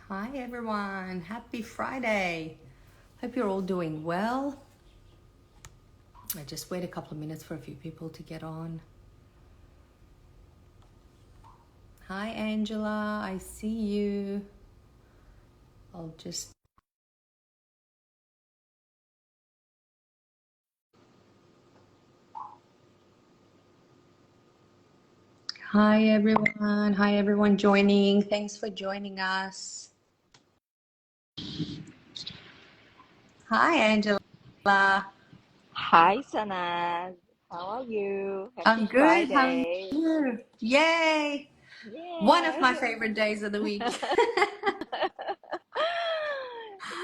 Hi everyone, happy Friday. Hope you're all doing well. I just wait a couple of minutes for a few people to get on. Hi Angela, I see you. I'll just... Hi everyone joining. Thanks for joining us. Hi Angela. Hi, Sana. How are you? I'm Happy good, how are Friday. you? Yay! One of my Yeah. favorite days of the week.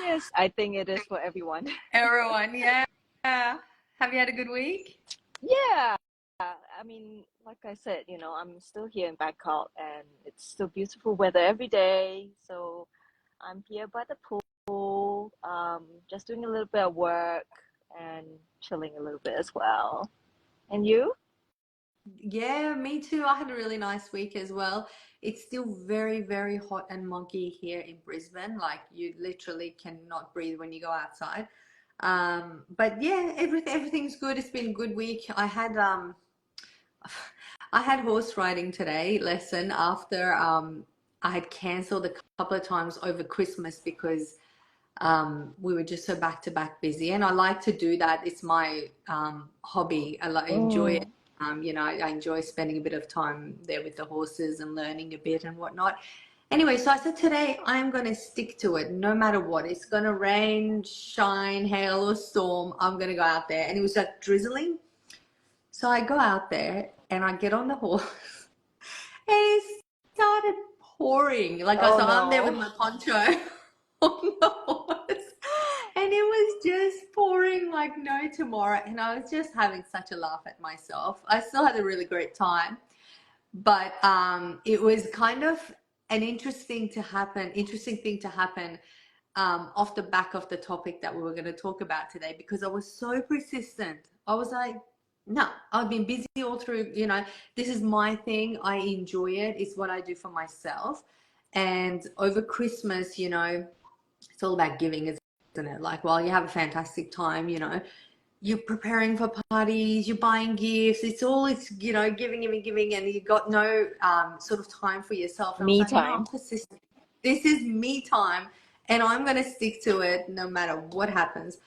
Yes, I think it is for everyone. Everyone, yeah. Have you had a good week? Yeah. Like I said, I'm still here in Bangkok and it's still beautiful weather every day. So I'm here by the pool, just doing a little bit of work and chilling a little bit as well. And you? Yeah, me too. I had a really nice week as well. It's still very, very hot and muggy here in Brisbane. Like you literally cannot breathe when you go outside. But yeah, everything's good. It's been a good week. I had horse riding today lesson after I had cancelled a couple of times over Christmas because we were just so back to back busy, and I like to do that. It's my hobby. Enjoy it. Mm. I enjoy spending a bit of time there with the horses and learning a bit and whatnot. Anyway, so I said today I'm going to stick to it no matter what. It's going to rain, shine, hail, or storm. I'm going to go out there. And it was like drizzling. So I go out there and I get on the horse and it started pouring. Oh So I'm there with no. my poncho on the horse, and it was just pouring like no tomorrow. And I was just having such a laugh at myself. I still had a really great time, but it was kind of an interesting thing to happen off the back of the topic that we were going to talk about today because I was so persistent. I was like, no, I've been busy all through, this is my thing. I enjoy it. It's what I do for myself. And over Christmas, it's all about giving, isn't it? Like, while you have a fantastic time, you're preparing for parties, you're buying gifts. It's giving, giving, giving, and you got no sort of time for yourself. And I was Me like, no, I'm time. persistent. This is me time, and I'm going to stick to it no matter what happens.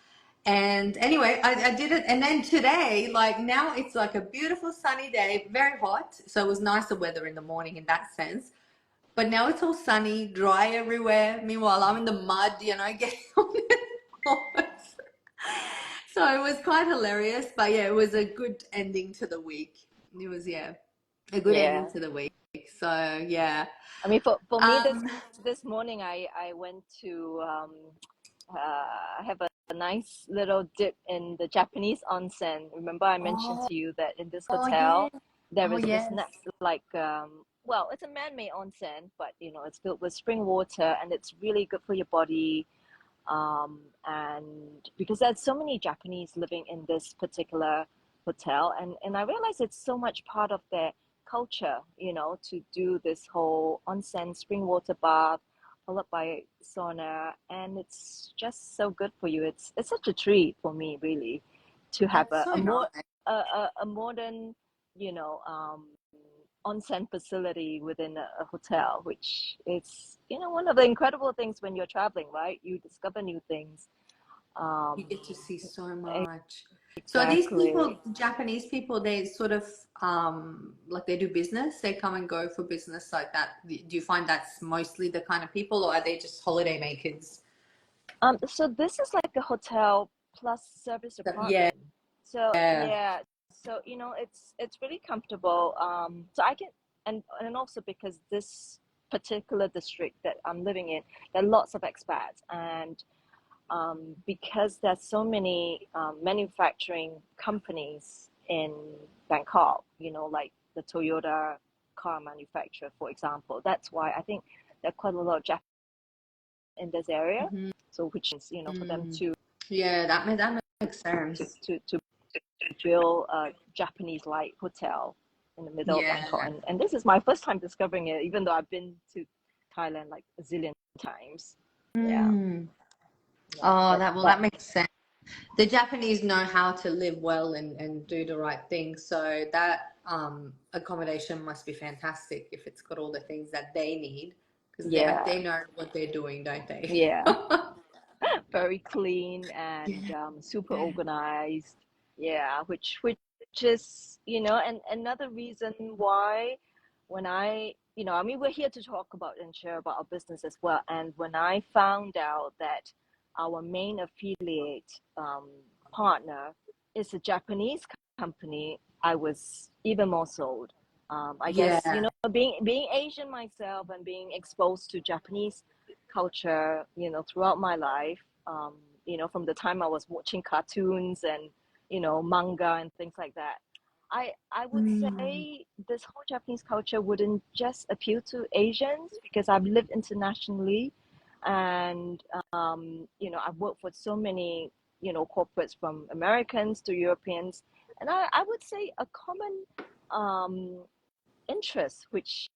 And anyway, I did it. And then today, like now it's like a beautiful sunny day, very hot. So it was nicer weather in the morning in that sense. But now it's all sunny, dry everywhere. Meanwhile, I'm in the mud, getting on the horse. So it was quite hilarious, but yeah, it was a good ending to the week. It was, yeah, a good ending Yeah. to the week. So yeah. For me Um, this morning I went to have a nice little dip in the Japanese onsen. Remember I mentioned oh, to you that in this oh yeah. hotel there Oh is this yes. like well, it's a man-made onsen, but it's filled with spring water and it's really good for your body. And because there's so many Japanese living in this particular hotel, and I realize it's so much part of their culture, to do this whole onsen spring water bath followed by sauna, and it's just so good for you. It's such a treat for me, really, to have That's so a more nice. a modern, you know, um, onsen facility within a hotel, which is, one of the incredible things when you're traveling, right? You discover new things. You Um, get to see so much. So are these exactly. people, Japanese people, they sort of like they do business, they come and go for business like that. Do you find that's mostly the kind of people, or are they just holiday makers? So this is like a hotel plus service Yeah, apartment. So yeah. yeah, so it's really comfortable. So I can and also because this particular district that I'm living in, there are lots of expats, and because there's so many manufacturing companies in Bangkok, like the Toyota car manufacturer, for example. That's why I think there are quite a lot of Japanese in this area. Mhm. So which is, for them Mm. Yeah, that makes to, sense. to, to build a Japanese-like hotel in the middle of Yeah. Bangkok. And this is my first time discovering it, even though I've been to Thailand like a zillion times. Yeah, Mm. yeah. Oh, But that makes sense. The Japanese know how to live well and do the right thing. So that accommodation must be fantastic if it's got all the things that they need, because yeah, they know what they're doing, don't they? yeah. Very clean and Yeah. super organized. Yeah, which is, you know, and another reason why when I mean, we're here to talk about and share about our business as well. And when I found out that our main affiliate partner is a Japanese company, I was even more sold. I guess, you Yeah. know, being Asian myself and being exposed to Japanese culture, you know, throughout my life, um, you know, from the time I was watching cartoons and, you know, manga and things like that. I would Mm. say this whole Japanese culture wouldn't just appeal to Asians because I've lived internationally, and you know, I've worked for so many, you know, corporates from Americans to Europeans, and I would say a common um, interest which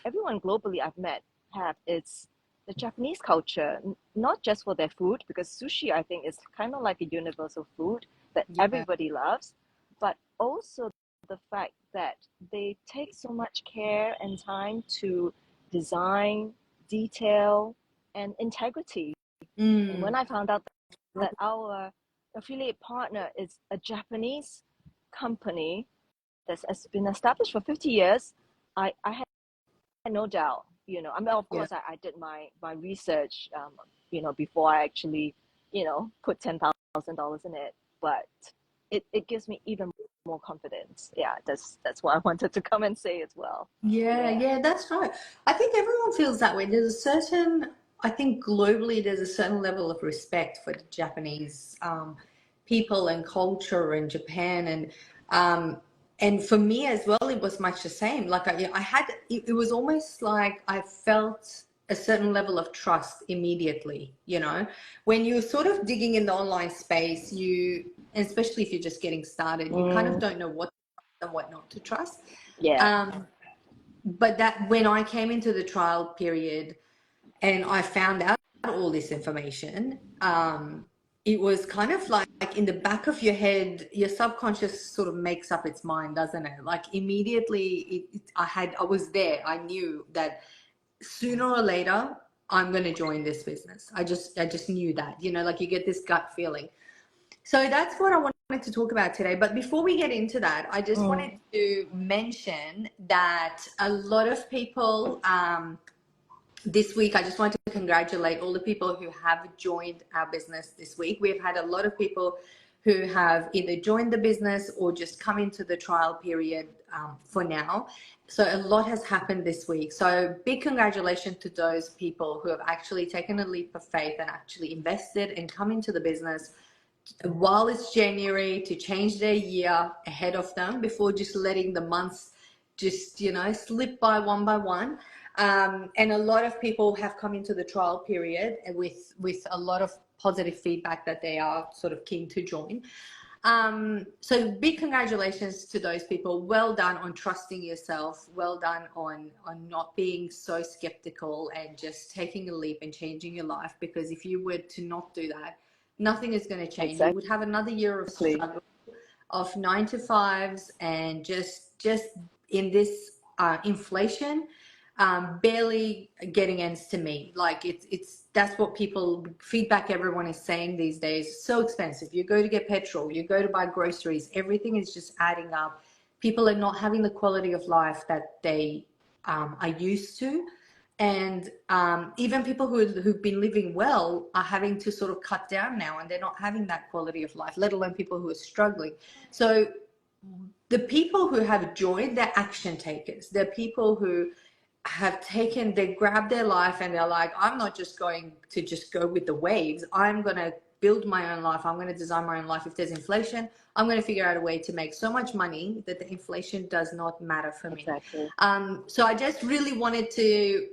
everyone globally I've met have is the Japanese culture, not just for their food, because sushi I think is kind of like a universal food that Yeah. everybody loves, but also the fact that they take so much care and time to design, detail, and integrity. And when Mm. I found out that our affiliate partner is a Japanese company that has been established for 50 years, I had no doubt. You know, I mean, of Yeah. course, I did my research, you know, before I actually, you know, put $10,000 in it. But it gives me even more confidence. Yeah, that's what I wanted to come and say as well. Yeah, Yeah. yeah, that's right. I think everyone feels that way. I think globally, there's a certain level of respect for the Japanese people and culture in Japan, and for me as well, it was much the same. Like I had, it was almost like I felt a certain level of trust immediately. You know, when you're sort of digging in the online space, especially if you're just getting started, you kind of Mm, don't know what and what not to trust. yeah. Um, but that when I came into the trial period and I found out all this information, it was kind of like in the back of your head, your subconscious sort of makes up its mind, doesn't it? Like immediately, I was there. I knew that sooner or later I'm going to join this business. I just knew that, you know, like you get this gut feeling. So that's what I wanted to talk about today. But before we get into that, I just wanted Mm, to mention that a lot of people this week, I just want to congratulate all the people who have joined our business this week. We've had a lot of people who have either joined the business or just come into the trial period for now. So a lot has happened this week. So big congratulations to those people who have actually taken a leap of faith and actually invested and come into the business while it's January to change their year ahead of them before just letting the months just, you know, slip by one. And a lot of people have come into the trial period with a lot of positive feedback that they are sort of keen to join. So big congratulations to those people. Well done on trusting yourself. Well done on not being so skeptical and just taking a leap and changing your life. Because if you were to not do that, nothing is going to change. You would have another year of exactly. struggle, of 9 to 5s, and just in this inflation, barely getting ends to meet. Like it's that's what people feedback everyone is saying these days. So expensive. You go to get petrol, you go to buy groceries, everything is just adding up. People are not having the quality of life that they are used to. And even people who've been living well are having to sort of cut down now, and they're not having that quality of life, let alone people who are struggling. So the people who have joined, they're action takers. They're people who have taken, they grab their life and they're like, I'm not just going to just go with the waves. I'm going to build my own life. I'm going to design my own life. If there's inflation, I'm going to figure out a way to make so much money that the inflation does not matter for me. Exactly. So I just really wanted to,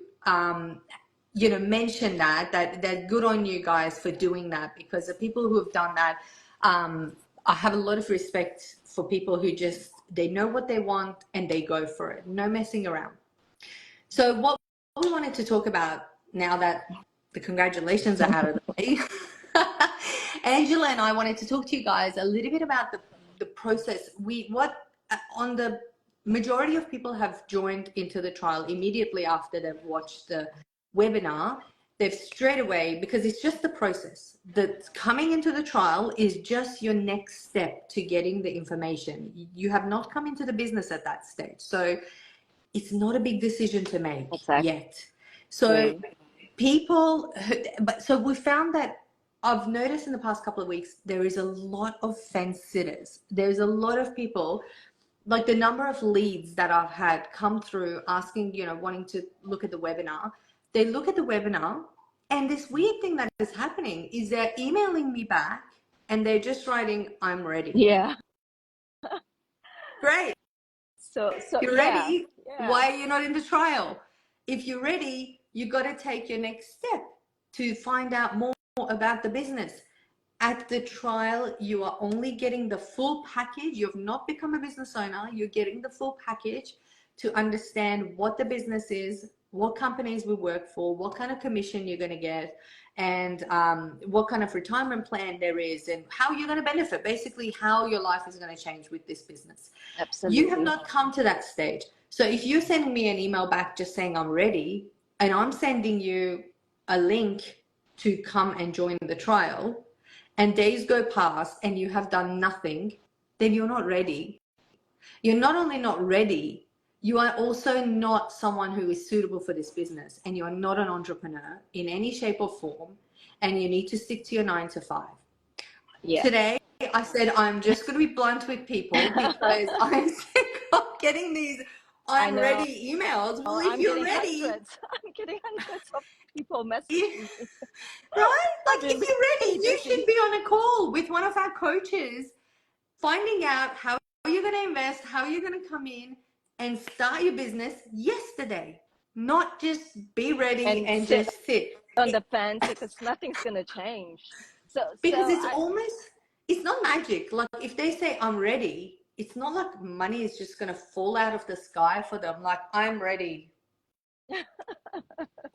you know, mention that good on you guys for doing that, because the people who have done that, I have a lot of respect for people who just, they know what they want and they go for it. No messing around. So what we wanted to talk about, now that the congratulations are out of the way, Angela and I wanted to talk to you guys a little bit about the process. On the majority of people have joined into the trial immediately after they've watched the webinar. They've straight away, because it's just the process. That coming into the trial is just your next step to getting the information. You have not come into the business at that stage. So it's not a big decision to make Exactly. yet. So so we found that I've noticed in the past couple of weeks, there is a lot of fence sitters. There's a lot of people, like the number of leads that I've had come through asking, wanting to look at the webinar. They look at the webinar, and this weird thing that is happening is they're emailing me back and they're just writing, I'm ready. Yeah. Great. So You're yeah, ready. yeah, Why are you not in the trial? If you're ready, you got to take your next step to find out more about the business. At the trial, you are only getting the full package. You've not become a business owner. You're getting the full package to understand what the business is, what companies we work for, what kind of commission you're going to get, and what kind of retirement plan there is, and how you're going to benefit, basically how your life is going to change with this business. You have absolutely. not come to that stage. So if you're sending me an email back just saying I'm ready, and I'm sending you a link to come and join the trial, and days go past and you have done nothing, then you're not ready. You're not only not ready, you are also not someone who is suitable for this business, and you're not an entrepreneur in any shape or form, and you need to stick to your 9 to 5. Yes. Today, I said I'm just going to be blunt with people because I'm sick of getting these I I'm know. ready emails. Well, if I'm you're getting ready, hundreds. I'm getting hundreds of people messaging me. right? I've Like been if you're really ready, you should busy. be on a call with one of our coaches, finding out how you're going to invest, how you're going to come in and start your business yesterday, not just be ready And and sit just sit. on the fence because nothing's gonna change. So Because it's I almost, it's not magic. Like if they say I'm ready, it's not like money is just going to fall out of the sky for them. Like I'm ready.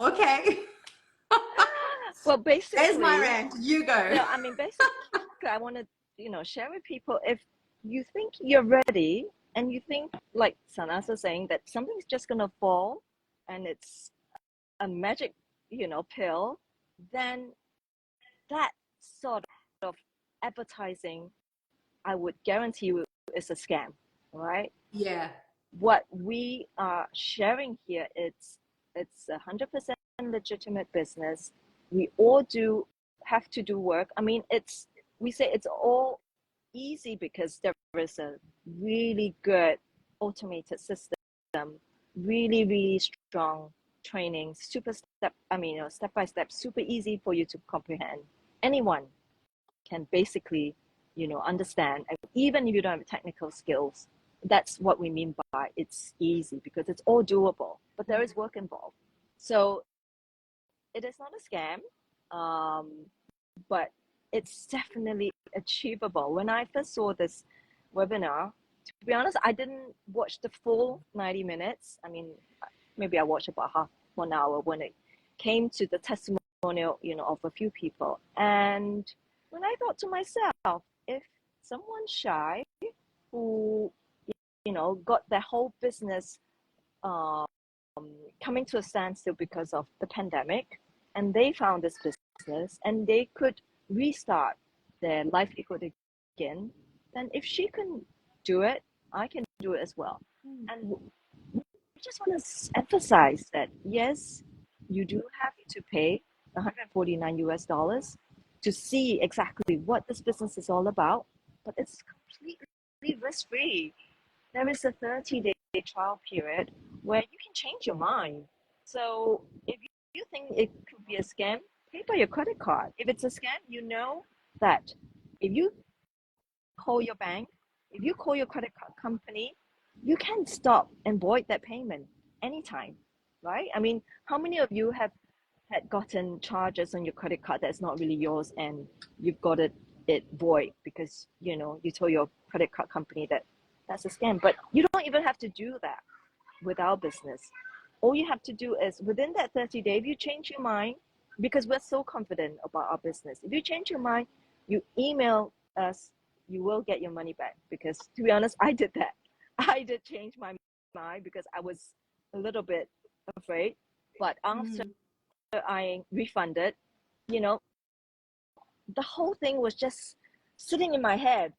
Okay. well There's my basically rant. You go. no, I mean basically I want to share with people if you think you're ready and you think like Sanas is saying that something's just gonna fall and it's a magic pill, then that sort of advertising, I would guarantee you, is a scam, right? Yeah. What we are sharing here, it's 100% legitimate business. We all have to do work. I mean, we say it's all easy because there is a really good automated system, really, really strong training, step by step, super easy for you to comprehend. Anyone can basically, understand. And even if you don't have technical skills, that's what we mean by it's easy because it's all doable, but there is work involved. So it is not a scam, but it's definitely achievable. When I first saw this webinar, to be honest, I didn't watch the full 90 minutes. I mean, maybe I watched about half 1 hour when it came to the testimonial, of a few people. And when I thought to myself, if someone shy who, got their whole business um, coming to a standstill because of the pandemic, and they found this business and they could restart their livelihood again, then if she can do it, I can do it as well. And I just want to emphasize that yes, you do have to pay 149 US dollars to see exactly what this business is all about, but it's completely risk free. There is a 30-day trial period where you can change your mind. So if you think it could be a scam, pay by your credit card. If it's a scam, you know that if you call your bank, if you call your credit card company, you can stop and void that payment anytime, right? I mean, how many of you have had gotten charges on your credit card that's not really yours and you've got it void because you told your credit card company that that's a scam? But you don't even have to do that with our business. all you have to do is within that 30 days, if you change your mind, because we're so confident about our business, if you change your mind, you email us, you will get your money back. Because to be honest, I did that. I did change my mind because I was a little bit afraid. But after I refunded, you know, the whole thing was just sitting in my head.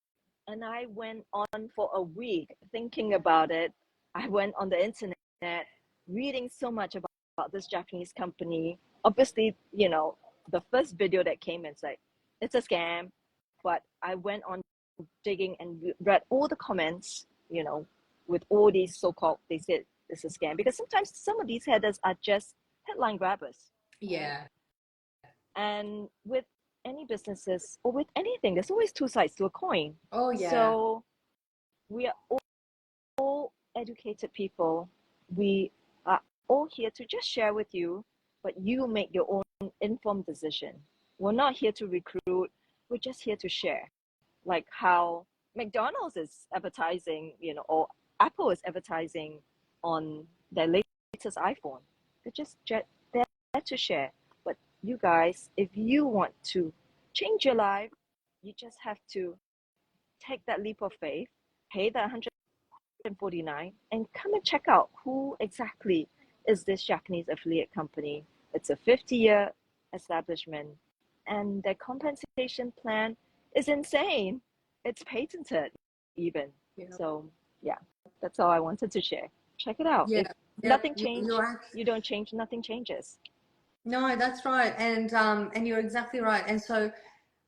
And I went on for a week thinking about it. I went on the internet reading so much about this Japanese company. Obviously, you know, the first video that came in said it's a scam, but I went on digging and read all the comments, you know, with all these so-called, they said it's a scam, because sometimes some of these headers are just headline grabbers. Yeah. Right? And with any businesses or with anything, there's always two sides to a coin. Oh, yeah. So we are all educated people. We are all here to just share with you, but you make your own informed decision. We're not here to recruit. We're just here to share. Like how McDonald's is advertising, you know, or Apple is advertising on their latest iPhone. They're just there to share. But you guys, if you want to change your life, you just have to take that leap of faith, pay that 149, and come and check out who exactly is this Japanese affiliate company. It's a 50-year establishment, and their compensation plan is insane. It's patented even. Yeah. So yeah, that's all I wanted to share. Check it out. Yeah. If nothing changes, you don't change, nothing changes. No, that's right. And you're exactly right. And so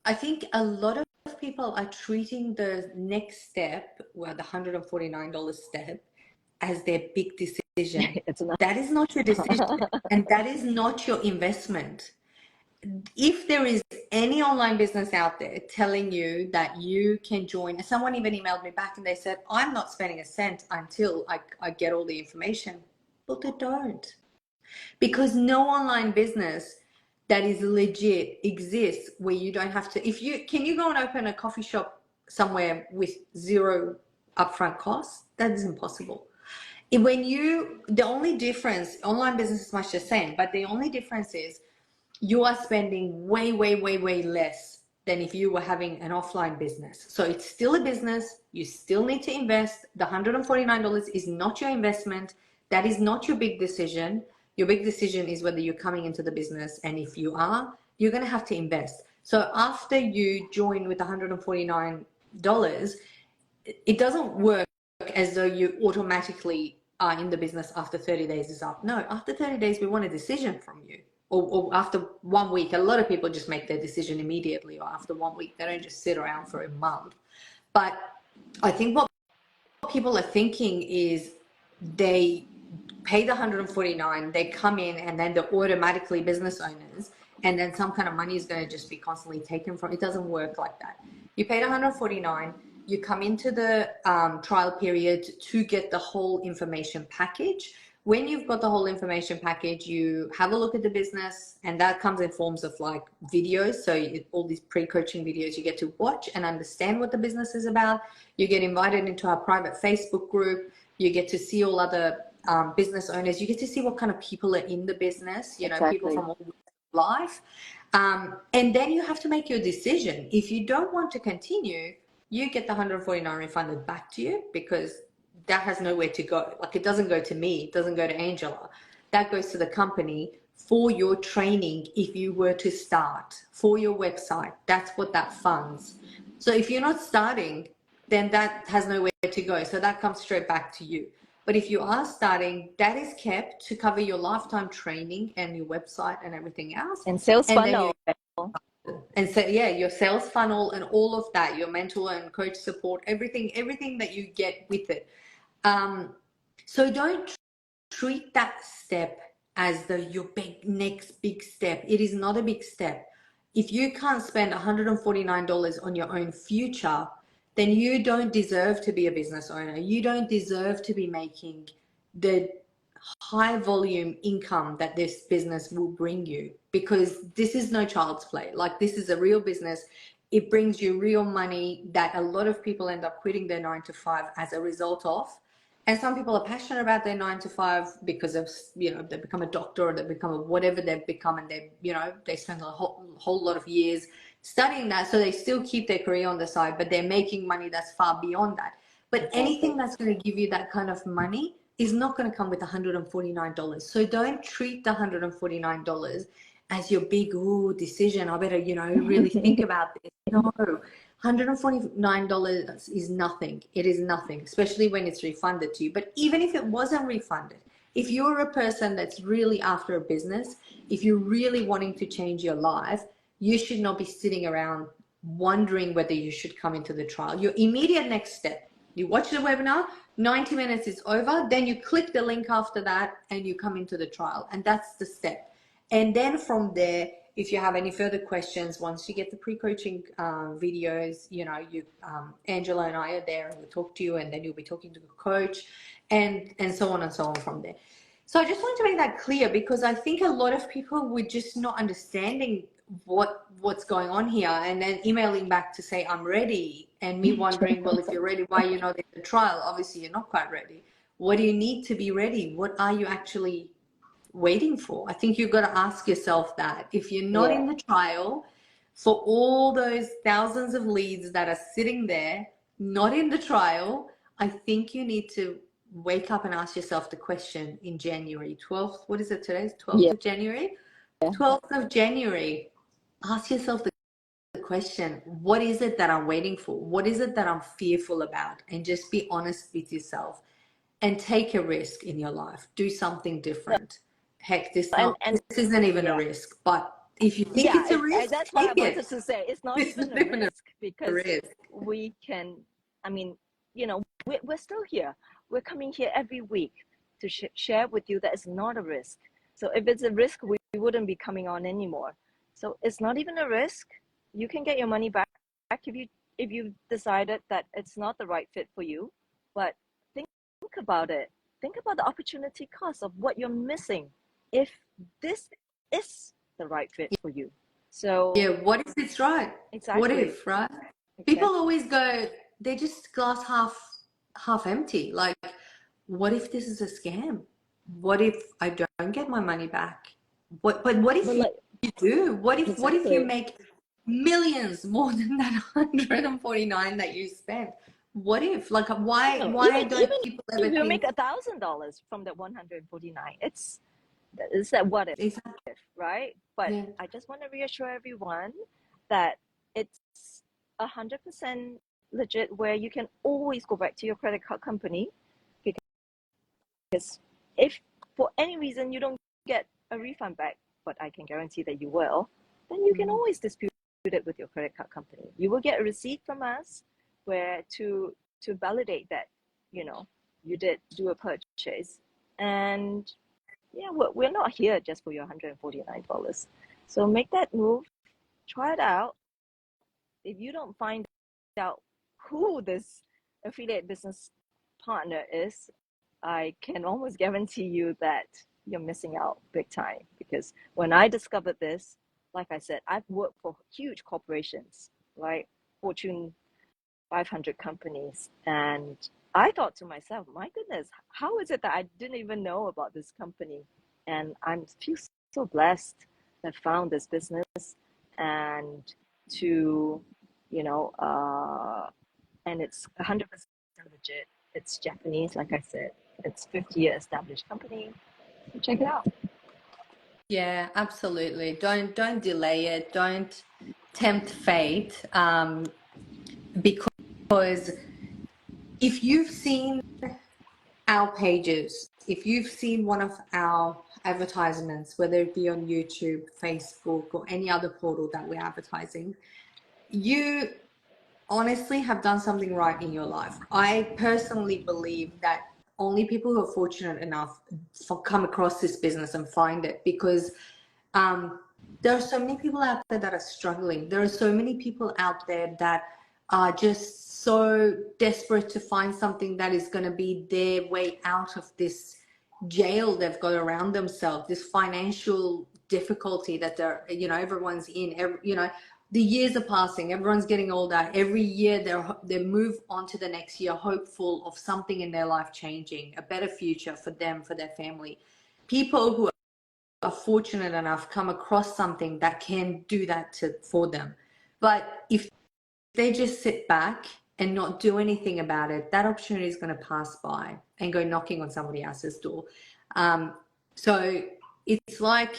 I think a lot of people are treating the next step, well, the $149 step, as their big decision. It's not. That is not your decision, and that is not your investment. If there is any online business out there telling you that you can join, someone even emailed me back and they said, I'm not spending a cent until I get all the information. Well, they don't. Because no online business that is legit exists where you don't have to, can you go and open a coffee shop somewhere with zero upfront costs? That is impossible. The only difference, online business is much the same, but the only difference is you are spending way, way, way, way less than if you were having an offline business. So it's still a business. You still need to invest. The $149 is not your investment. That is not your big decision. Your big decision is whether you're coming into the business. And if you are, you're going to have to invest. So after you join with $149, it doesn't work as though you automatically are in the business after 30 days is up. No, after 30 days, we want a decision from you. Or after 1 week. A lot of people just make their decision immediately, or after 1 week. They don't just sit around for a month. But I think what people are thinking is they pay the 149, they come in, and then they're automatically business owners, and then some kind of money is going to just be constantly taken from. It doesn't work like that. You paid 149, you come into the trial period to get the whole information package. When you've got the whole information package, you have a look at the business, and that comes in forms of like videos. So all these pre-coaching videos you get to watch and understand what the business is about. You get invited into our private Facebook group. You get to see all other business owners. You get to see what kind of people are in the business, you know, Exactly. people from all life. And then you have to make your decision. If you don't want to continue, you get the 149 refunded back to you, because that has nowhere to go. Like, it doesn't go to me, it doesn't go to Angela. That goes to the company for your training if you were to start, for your website. That's what that funds. So if you're not starting, then that has nowhere to go. So that comes straight back to you. But if you are starting, that is kept to cover your lifetime training and your website and everything else. And sales And funnel. and so, yeah, your sales funnel and all of that, your mentor and coach support, everything that you get with it. So don't treat that step as your next big step. It is not a big step. If you can't spend $149 on your own future, then you don't deserve to be a business owner. You don't deserve to be making the high volume income that this business will bring you, because this is no child's play. Like, this is a real business. It brings you real money that a lot of people end up quitting their 9 to 5 as a result of. And some people are passionate about their 9 to 5 because of, they become a doctor or they become a whatever they've become, and they spend a whole lot of years studying that. So they still keep their career on the side, but they're making money that's far beyond that. But anything Exactly. that's going to give you that kind of money is not going to come with $149. So don't treat the $149 as your big decision. I better, really think about this. No, $149 is nothing. It is nothing, especially when it's refunded to you. But even if it wasn't refunded, if you're a person that's really after a business, if you're really wanting to change your life, you should not be sitting around wondering whether you should come into the trial. Your immediate next step, you watch the webinar, 90 minutes is over, then you click the link after that and you come into the trial. And that's the step. And then from there, if you have any further questions, once you get the pre-coaching videos, Angela and I are there and we'll talk to you, and then you'll be talking to the coach, and so on and so on from there. So I just wanted to make that clear, because I think a lot of people were just not understanding what's going on here, and then emailing back to say I'm ready, and me wondering, well, if you're ready, why are you not in the trial? Obviously you're not quite ready. What do you need to be ready? What are you actually waiting for? I think you've got to ask yourself that. If you're not Yeah. in the trial, for all those thousands of leads that are sitting there, not in the trial, I think you need to wake up and ask yourself the question in January 12th. What is it today? 12th Yeah. of January? 12th of January. Ask yourself the question, what is it that I'm waiting for? What is it that I'm fearful about? And just be honest with yourself and take a risk in your life. Do something different. Heck, this And isn't even a yeah. risk, but if you think Yeah, it's a risk, that's what I take wanted it. to say. It's not It's even not a even a risk because risk. we can, I mean, we're still here. We're coming here every week to share with you that it's not a risk. So if it's a risk, we wouldn't be coming on anymore. So it's not even a risk. You can get your money back if you decided that it's not the right fit for you. But think about it. Think about the opportunity cost of what you're missing if this is the right fit for you. Yeah, So what if it's right? What exactly, if, right? People exactly. always go, they're just glass half empty. Like, what if this is a scam? What if I don't get my money back? What if But you like do? What if you exactly, make millions more than that 149 that you spent? What if? Like, why no, why even don't people ever if you make think $1,000 from that 149, it's that what if, it's right? But yeah. I just want to reassure everyone that it's 100% legit, where you can always go back to your credit card company, because if for any reason you don't get a refund back, but I can guarantee that you will, then you can Mm. always dispute it with your credit card company. You will get a receipt from us where to validate that you did do a purchase. And yeah, we're not here just for your $149. So make that move, try it out. If you don't find out who this affiliate business partner is, I can almost guarantee you that you're missing out big time. Because when I discovered this, like I said, I've worked for huge corporations, like Fortune 500 companies. And I thought to myself, my goodness, how is it that I didn't even know about this company? And I feel so blessed that I found this business, and to, you know, and it's 100% legit. It's Japanese, like I said. It's 50-year established company. So check it out. Yeah, absolutely. Don't delay it. Don't tempt fate. Because if you've seen our pages, if you've seen one of our advertisements, whether it be on YouTube, Facebook, or any other portal that we're advertising, you honestly have done something right in your life. I personally believe that only people who are fortunate enough come across this business and find it, because um, there are so many people out there that are struggling. There are so many people out there that are just so desperate to find something that is going to be their way out of this jail they've got around themselves, this financial difficulty that everyone's in. the years are passing, everyone's getting older. Every year they move on to the next year hopeful of something in their life changing, a better future for them, for their family. People who are fortunate enough come across something that can do that for them. But if they just sit back and not do anything about it, that opportunity is going to pass by and go knocking on somebody else's door. So it's like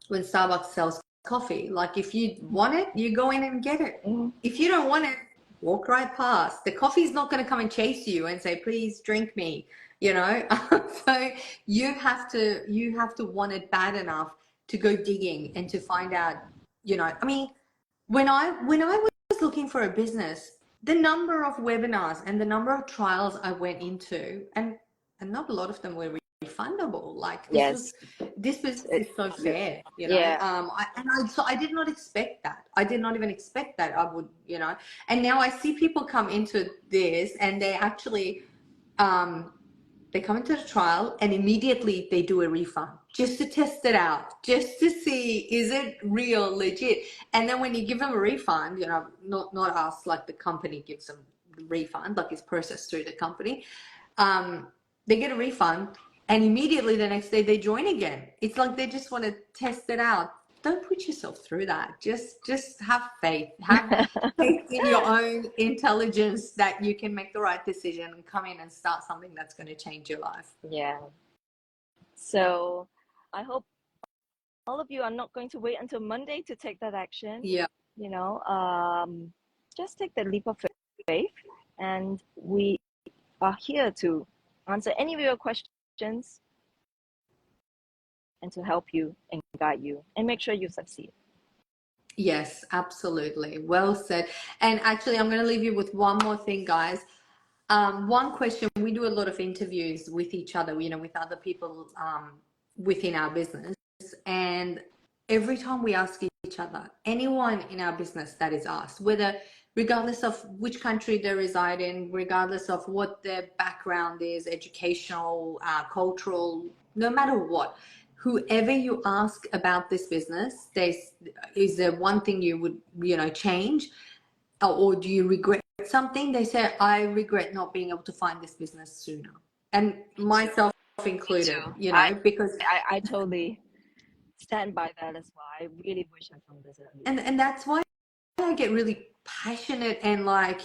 when Starbucks sells coffee. Like if you want it, you go in and get it. Mhm. If you don't want it, walk right past. The coffee's not going to come and chase you and say, please drink me, you know. So you have to want it bad enough to go digging and to find out, you know. I mean, when I was looking for a business, the number of webinars and the number of trials I went into, and not a lot of them were refundable. Like Yes. this business It, is so fair, you know. yeah. So I did not expect that. I did not even expect that I would, you know. And now I see people come into this, and they actually, they come into the trial and immediately they do a refund just to test it out, just to see is it real, legit. And then when you give them a refund, you know, not us, like the company gives them the refund, like it's processed through the company. They get a refund and immediately the next day they join again. It's like they just want to test it out. Don't put yourself through that. Just have faith. Have faith in your own intelligence that you can make the right decision and come in and start something that's going to change your life. Yeah. So I hope all of you are not going to wait until Monday to take that action. Yeah. You know, just take the leap of faith, and we are here to answer any of your questions and to help you and guide you and make sure you succeed. Yes, absolutely. Well said. And actually, I'm going to leave you with one more thing, guys. One question, we do a lot of interviews with each other, you know, with other people within our business. And every time we ask each other, anyone in our business that is asked, whether regardless of which country they reside in, regardless of what their background is, educational, cultural, no matter what, whoever you ask about this business, is there one thing you would, you know, change, or do you regret something? They say, I regret not being able to find this business sooner. And myself included, Too. you know, because I totally stand by that as well. I really wish I found this earlier. and that's why I get really passionate and like,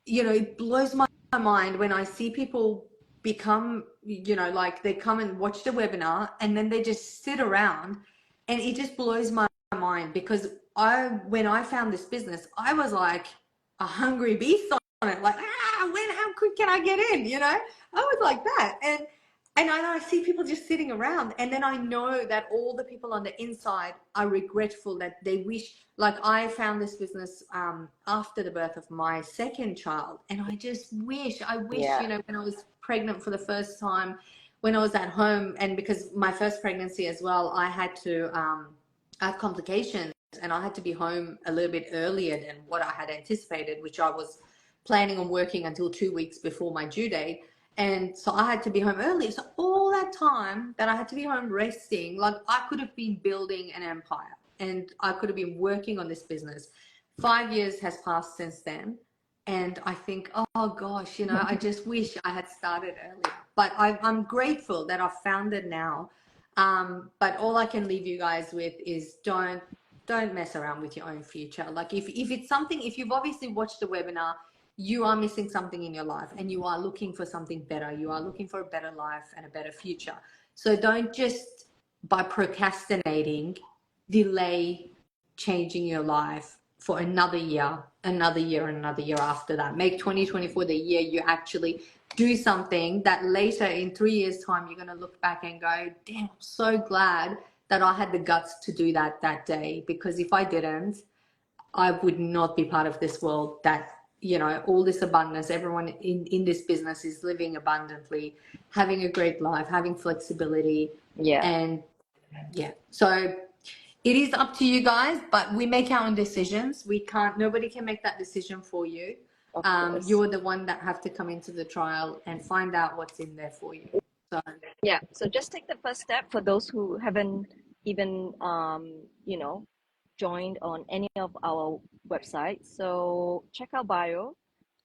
you know, it blows my mind when I see people become, you know, like they come and watch the webinar and then they just sit around, and it just blows my mind because when I found this business, I was like a hungry beast on it, like, how quick can I get in? You know, I was like that. And I see people just sitting around, and then I know that all the people on the inside are regretful that they wish, like I found this business after the birth of my second child, and I just wish, Yeah. you know, when I was pregnant for the first time, when I was at home, and because my first pregnancy as well, I had to have complications, and I had to be home a little bit earlier than what I had anticipated, which I was planning on working until 2 weeks before my due date. And so I had to be home early. So all that time that I had to be home resting, like I could have been building an empire and I could have been working on this business. 5 years has passed since then. And I think, oh gosh, you know, I just wish I had started earlier. But I'm grateful that I've found it now. But all I can leave you guys with is don't mess around with your own future. Like if it's something, if you've obviously watched the webinar, you are missing something in your life and you are looking for something better. You are looking for a better life and a better future. So don't just, by procrastinating, delay changing your life for another year, another year, another year after that. Make 2024 the year you actually do something that later in 3 years' time, you're going to look back and go, damn, I'm so glad that I had the guts to do that day. Because if I didn't, I would not be part of this world that, you know, all this abundance, everyone in this business is living abundantly, having a great life, having flexibility. Yeah. And yeah, so it is up to you guys, but we make our own decisions. Nobody can make that decision for you. Of course. You're the one that have to come into the trial and find out what's in there for you. So Yeah. So just take the first step for those who haven't even, you know, joined on any of our websites. So check our bio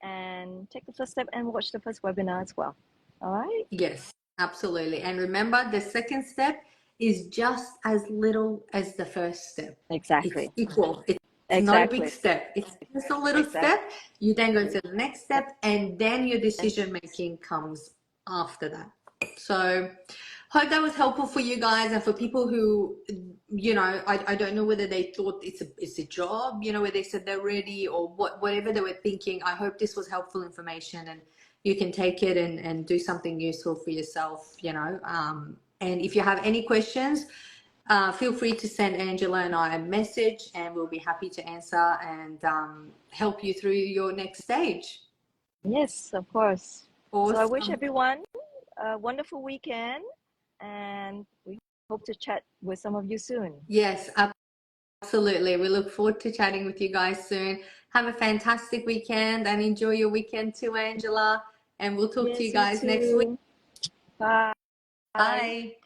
and take the first step and watch the first webinar as well. All right? Yes, absolutely. And remember, the second step is just as little as the first step. It's Exactly. equal. It's not a big Exactly. step. It's just a little Exactly. step. You then go to the next step, and then your decision making comes after that. So, hope that was helpful for you guys and for people who, I don't know whether they thought it's a job, where they said they're ready or whatever they were thinking. I hope this was helpful information and you can take it and do something useful for yourself, and if you have any questions, feel free to send Angela and I a message and we'll be happy to answer and help you through your next stage. Yes, of course. So I wish Awesome. everyone a wonderful weekend, and we hope to chat with some of you soon. Yes, absolutely. We look forward to chatting with you guys soon. Have a fantastic weekend and enjoy your weekend too, Angela. And we'll talk to you Yes, you guys next week. too. Bye. Bye.